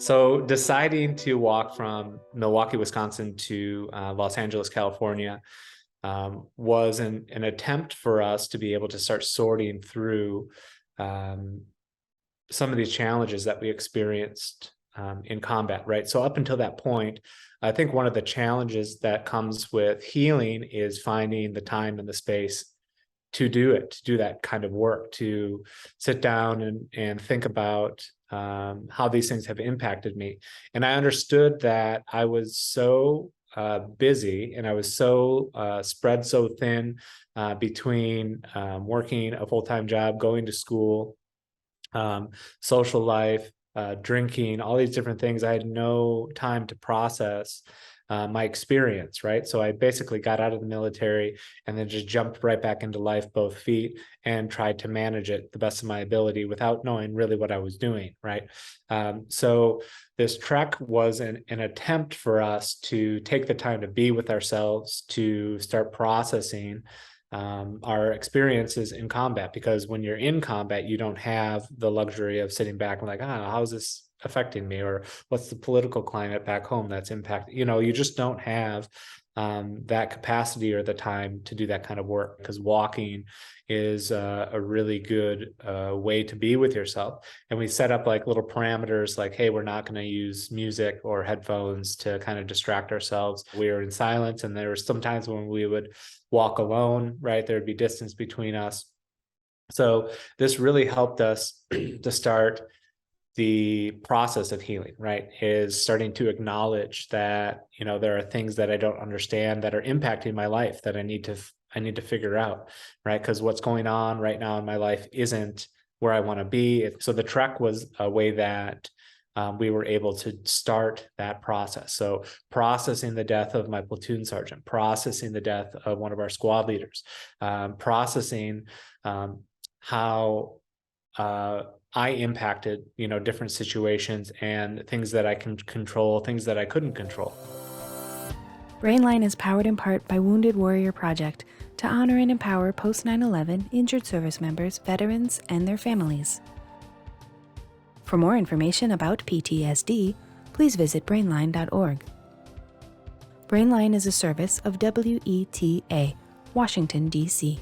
So deciding to walk from Milwaukee, Wisconsin to Los Angeles, California, was an attempt for us to be able to start sorting through um, some of these challenges that we experienced in combat, right? So up until that point, I think one of the challenges that comes with healing is finding the time and the space to do it, to do that kind of work, to sit down and think about how these things have impacted me. And I understood that I was so busy and I was so spread so thin between working a full-time job, going to school, social life, drinking, all these different things. I had no time to process my experience, right? So I basically got out of the military and then just jumped right back into life, both feet, and tried to manage it the best of my ability without knowing really what I was doing, right? So this trek was an attempt for us to take the time to be with ourselves, to start processing our experiences in combat, because when you're in combat, you don't have the luxury of sitting back and like, how is this affecting me, or what's the political climate back home that's impacting, you just don't have that capacity or the time to do that kind of work, because walking is a really good way to be with yourself. And we set up like little parameters like, hey, we're not going to use music or headphones to kind of distract ourselves. We were in silence, and there were some times when we would walk alone, right? There'd be distance between us. So this really helped us to start the process of healing, right? Is starting to acknowledge that, there are things that I don't understand that are impacting my life that I need to figure out, right? Because what's going on right now in my life isn't where I want to be. So the trek was a way that we were able to start that process. So processing the death of my platoon sergeant, processing the death of one of our squad leaders, processing how I impacted, different situations and things that I can control, things that I couldn't control. BrainLine is powered in part by Wounded Warrior Project to honor and empower post 9/11 injured service members, veterans, and their families. For more information about PTSD, please visit brainline.org. BrainLine is a service of WETA, Washington, D.C.